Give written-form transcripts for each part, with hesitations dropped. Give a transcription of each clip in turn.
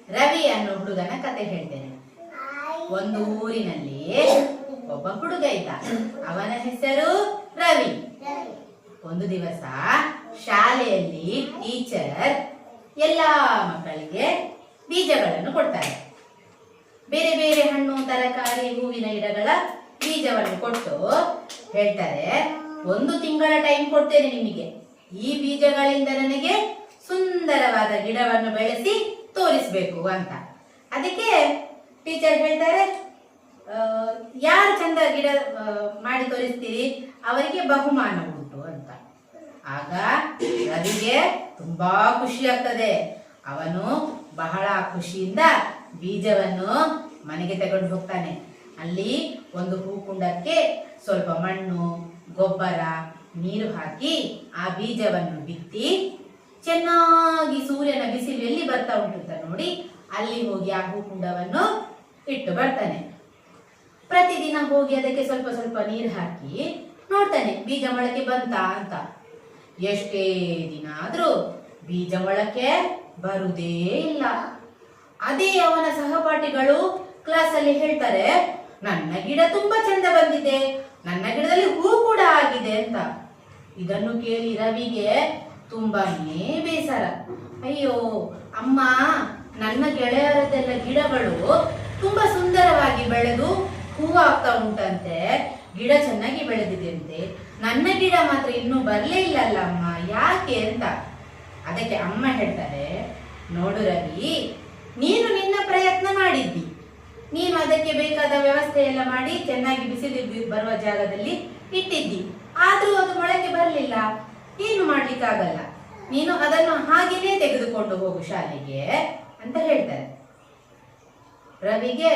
ರವಿ ಅನ್ನೋ ಹುಡುಗನ ಕತೆ ಹೇಳ್ತೇನೆ. ಒಂದು ಊರಿನಲ್ಲಿ ಒಬ್ಬ ಹುಡುಗ ಇದ್ದ. ಅವನ ಹೆಸರು ರವಿ. ಒಂದು ದಿವಸ ಶಾಲೆಯಲ್ಲಿ ಟೀಚರ್ ಎಲ್ಲಾ ಮಕ್ಕಳಿಗೆ ಬೀಜಗಳನ್ನು ಕೊಡ್ತಾರೆ. ಬೇರೆ ಬೇರೆ ಹಣ್ಣು, ತರಕಾರಿ, ಹೂವಿನ ಗಿಡಗಳ ಬೀಜವನ್ನು ಕೊಟ್ಟು ಹೇಳ್ತಾರೆ, 1 ತಿಂಗಳ ಟೈಮ್ ಕೊಡ್ತೇನೆ ನಿಮಗೆ. ಈ ಬೀಜಗಳಿಂದ ನನಗೆ ಸುಂದರವಾದ ಗಿಡವನ್ನು ಬೆಳೆಸಿ ತೋರಿಸ್ಬೇಕು ಅಂತ. ಅದಕ್ಕೆ ಟೀಚರ್ ಹೇಳ್ತಾರೆ, ಯಾರು ಚಂದ ಗಿಡ ಮಾಡಿ ತೋರಿಸ್ತೀರಿ ಅವರಿಗೆ ಬಹುಮಾನ ಉಂಟು ಅಂತ. ಆಗ ರವಿಗೆ ತುಂಬಾ ಖುಷಿ ಆಗ್ತದೆ. ಅವನು ಬಹಳ ಖುಷಿಯಿಂದ ಬೀಜವನ್ನು ಮನೆಗೆ ತಗೊಂಡು ಹೋಗ್ತಾನೆ. ಅಲ್ಲಿ ಒಂದು ಹೂಕುಂಡಕ್ಕೆ ಸ್ವಲ್ಪ ಮಣ್ಣು, ಗೊಬ್ಬರ, ನೀರು ಹಾಕಿ ಆ ಬೀಜವನ್ನು ಬಿತ್ತಿ ಚೆನ್ನಾಗಿ ಸೂರ್ಯನ ಬಿಸಿಲು ಎಲ್ಲಿ ಬರ್ತಾ ಉಂಟು ಅಂತ ನೋಡಿ ಅಲ್ಲಿ ಹೋಗಿ ಆ ಹೂಕುಂಡವನ್ನು ಇಟ್ಟು ಬರ್ತಾನೆ. ಪ್ರತಿದಿನ ಹೋಗಿ ಅದಕ್ಕೆ ಸ್ವಲ್ಪ ಸ್ವಲ್ಪ ನೀರು ಹಾಕಿ ನೋಡ್ತಾನೆ ಬೀಜ ಮೊಳಕೆ ಬಂತಾ ಅಂತ. ಎಷ್ಟೇ ದಿನ ಆದ್ರೂ ಬೀಜ ಮೊಳಕೆ ಬರುವುದೇ ಇಲ್ಲ. ಅದೇ ಅವನ ಸಹಪಾಠಿಗಳು ಕ್ಲಾಸಲ್ಲಿ ಹೇಳ್ತಾರೆ, ನನ್ನ ಗಿಡ ತುಂಬಾ ಚಂದ ಬಂದಿದೆ, ನನ್ನ ಗಿಡದಲ್ಲಿ ಹೂ ಕೂಡ ಆಗಿದೆ ಅಂತ. ಇದನ್ನು ಕೇಳಿ ರವಿಗೆ ತುಂಬಾನೇ ಬೇಸರ. ಅಯ್ಯೋ ಅಮ್ಮ, ನನ್ನ ಗೆಳೆಯರದೆಲ್ಲ ಗಿಡಗಳು ತುಂಬಾ ಸುಂದರವಾಗಿ ಬೆಳೆದು ಹೂವಾಗ್ತಾ ಉಂಟಂತೆ, ಗಿಡ ಚೆನ್ನಾಗಿ ಬೆಳೆದಿದೆ ಅಂತೆ, ನನ್ನ ಗಿಡ ಮಾತ್ರ ಇನ್ನೂ ಬರಲೇ ಇಲ್ಲಲ್ಲ ಅಮ್ಮ, ಯಾಕೆ ಅಂತ. ಅದಕ್ಕೆ ಅಮ್ಮ ಹೇಳ್ತಾರೆ, ನೋಡು ರವಿ, ನೀನು ನಿನ್ನ ಪ್ರಯತ್ನ ಮಾಡಿದ್ದಿ, ನೀನು ಅದಕ್ಕೆ ಬೇಕಾದ ವ್ಯವಸ್ಥೆ ಎಲ್ಲ ಮಾಡಿ ಚೆನ್ನಾಗಿ ಬಿಸಿಲು ಬರುವ ಜಾಗದಲ್ಲಿ ಇಟ್ಟಿದ್ದಿ, ಆದ್ರೂ ಅದು ಮೊಳಕೆ ಬರಲಿಲ್ಲ, ಏನು ಮಾಡ್ಲಿಕ್ಕಾಗಲ್ಲ, ನೀನು ಅದನ್ನು ಹಾಗೇನೆ ತೆಗೆದುಕೊಂಡು ಹೋಗು ಶಾಲೆಗೆ ಅಂತ ಹೇಳ್ತಾರೆ. ರವಿಗೆ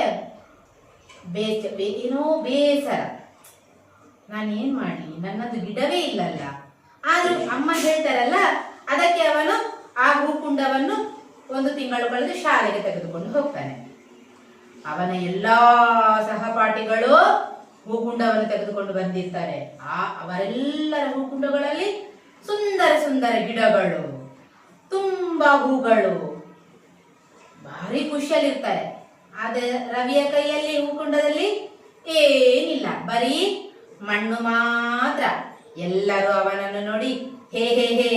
ಏನೋ ಬೇಸರ, ನಾನೇನ್ ಮಾಡ್ಲಿ, ನನ್ನದು ಗಿಡವೇ ಇಲ್ಲಲ್ಲ. ಆದ್ರೂ ಅಮ್ಮ ಹೇಳ್ತಾರಲ್ಲ, ಅದಕ್ಕೆ ಅವನು ಆ ಹೂಕುಂಡವನ್ನು 1 ತಿಂಗಳು ಕಳೆದು ಶಾಲೆಗೆ ತೆಗೆದುಕೊಂಡು ಹೋಗ್ತಾನೆ. ಅವನ ಎಲ್ಲಾ ಸಹಪಾಠಿಗಳು ಹೂಕುಂಡವನ್ನು ತೆಗೆದುಕೊಂಡು ಬಂದಿರ್ತಾರೆ. ಅವರೆಲ್ಲರ ಹೂಕುಂಡಗಳಲ್ಲಿ ಸುಂದರ ಸುಂದರ ಗಿಡಗಳು, ತುಂಬಾ ಹೂಗಳು, ಭಾರಿ ಖುಷಿಯಲ್ಲಿರ್ತಾರೆ. ಆದ್ರೆ ರವಿಯ ಕೈಯಲ್ಲಿ ಹೂಕುಂಡದಲ್ಲಿ ಏನಿಲ್ಲ, ಬರೀ ಮಣ್ಣು ಮಾತ್ರ. ಎಲ್ಲರೂ ಅವನನ್ನು ನೋಡಿ, ಹೇ ಹೇ ಹೇ,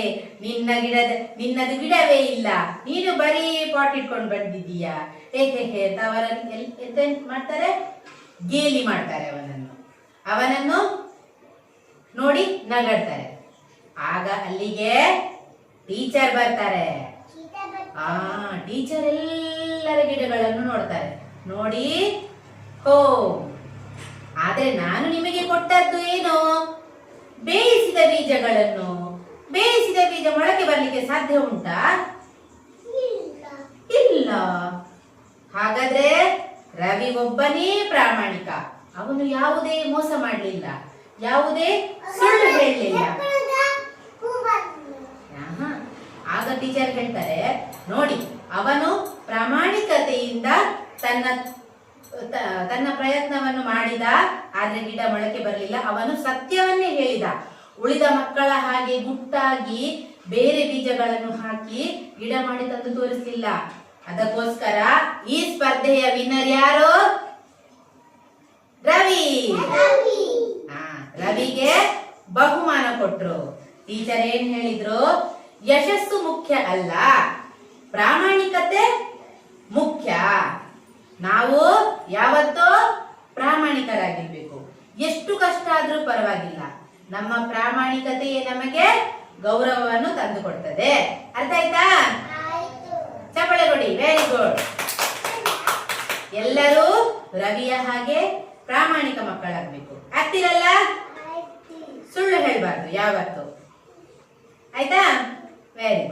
ನಿನ್ನದು ಗಿಡವೇ ಇಲ್ಲ, ನೀನು ಬರೀ ಪಾಟ್ ಇಟ್ಕೊಂಡು ಬಂದಿದ್ದೀಯಾ, ಹೇ ಹೇ ಹೇ ಅಂತ ಅವರನ್ನು ಮಾಡ್ತಾರೆ, ಗೇಲಿ ಮಾಡ್ತಾರೆ. ಅವನನ್ನು ನೋಡಿ ನಗಾಡ್ತಾರೆ. ಆಗ ಅಲ್ಲಿಗೆ ಟೀಚರ್ ಬರ್ತಾರೆ. ಟೀಚರ್ ಎಲ್ಲರ ಗಿಡಗಳನ್ನು ನೋಡ್ತಾರೆ. ನೋಡಿ, ಹೋ, ಆದ್ರೆ ನಾನು ನಿಮಗೆ ಕೊಟ್ಟದ್ದು ಏನು, ಬೇಯಿಸಿದ ಬೀಜಗಳನ್ನು. ಬೇಯಿಸಿದ ಬೀಜ ಮೊಳಕೆ ಬರ್ಲಿಕ್ಕೆ ಸಾಧ್ಯ ಉಂಟಾ? ಇಲ್ಲ. ಹಾಗಾದ್ರೆ ರವಿ ಒಬ್ಬನೇ ಪ್ರಾಮಾಣಿಕ. ಅವನು ಯಾವುದೇ ಮೋಸ ಮಾಡಲಿಲ್ಲ, ಯಾವುದೇ ಸುಳ್ಳು ಹೇಳಲಿಲ್ಲ. ಆಗ ಟೀಚರ್ ಹೇಳ್ತಾರೆ, ನೋಡಿ, ಅವನು ಪ್ರಾಮಾಣಿಕತೆಯಿಂದ ತನ್ನ ಪ್ರಯತ್ನವನ್ನು ಮಾಡಿದ, ಆದ್ರೆ ಗಿಡ ಮೊಳಕೆ ಬರಲಿಲ್ಲ. ಅವನು ಸತ್ಯವನ್ನೇ ಹೇಳಿದ. ಉಳಿದ ಮಕ್ಕಳ ಹಾಗೆ ಗುಟ್ಟಾಗಿ ಬೇರೆ ಬೀಜಗಳನ್ನು ಹಾಕಿ ಗಿಡ ಮಾಡಿ ತಂದು ತೋರಿಸಲಿಲ್ಲ. ಅದಕ್ಕೋಸ್ಕರ ಈ ಸ್ಪರ್ಧೆಯ ವಿನ್ನರ್ ಯಾರು? ರವಿ. ರವಿಗೆ ಬಹುಮಾನ ಕೊಟ್ರು. ಟೀಚರ್ ಏನ್ ಹೇಳಿದ್ರು, ಯಶಸ್ಸು ಮುಖ್ಯ ಅಲ್ಲ, ಪ್ರಾಮಾಣಿಕತೆ ಮುಖ್ಯ. ನಾವು ಯಾವತ್ತೂ ಪ್ರಾಮಾಣಿಕರಾಗಿರ್ಬೇಕು. ಎಷ್ಟು ಕಷ್ಟ ಆದ್ರೂ ಪರವಾಗಿಲ್ಲ, ನಮ್ಮ ಪ್ರಾಮಾಣಿಕತೆಯೇ ನಮಗೆ ಗೌರವವನ್ನು ತಂದುಕೊಡ್ತದೆ. ಅರ್ಥ ಆಯ್ತಾ? ಚಪ್ಪಾಳೆ ಕೊಡಿ. Very good. ಎಲ್ಲರೂ ರವಿಯ ಹಾಗೆ ಪ್ರಾಮಾಣಿಕ ಮಕ್ಕಳಾಗಬೇಕು. ಆಗ್ತಿರಲ್ಲ? ಸುಳ್ಳು ಹೇಳ್ಬಾರ್ದು ಯಾವತ್ತು. ಆಯ್ತಾ? Very good.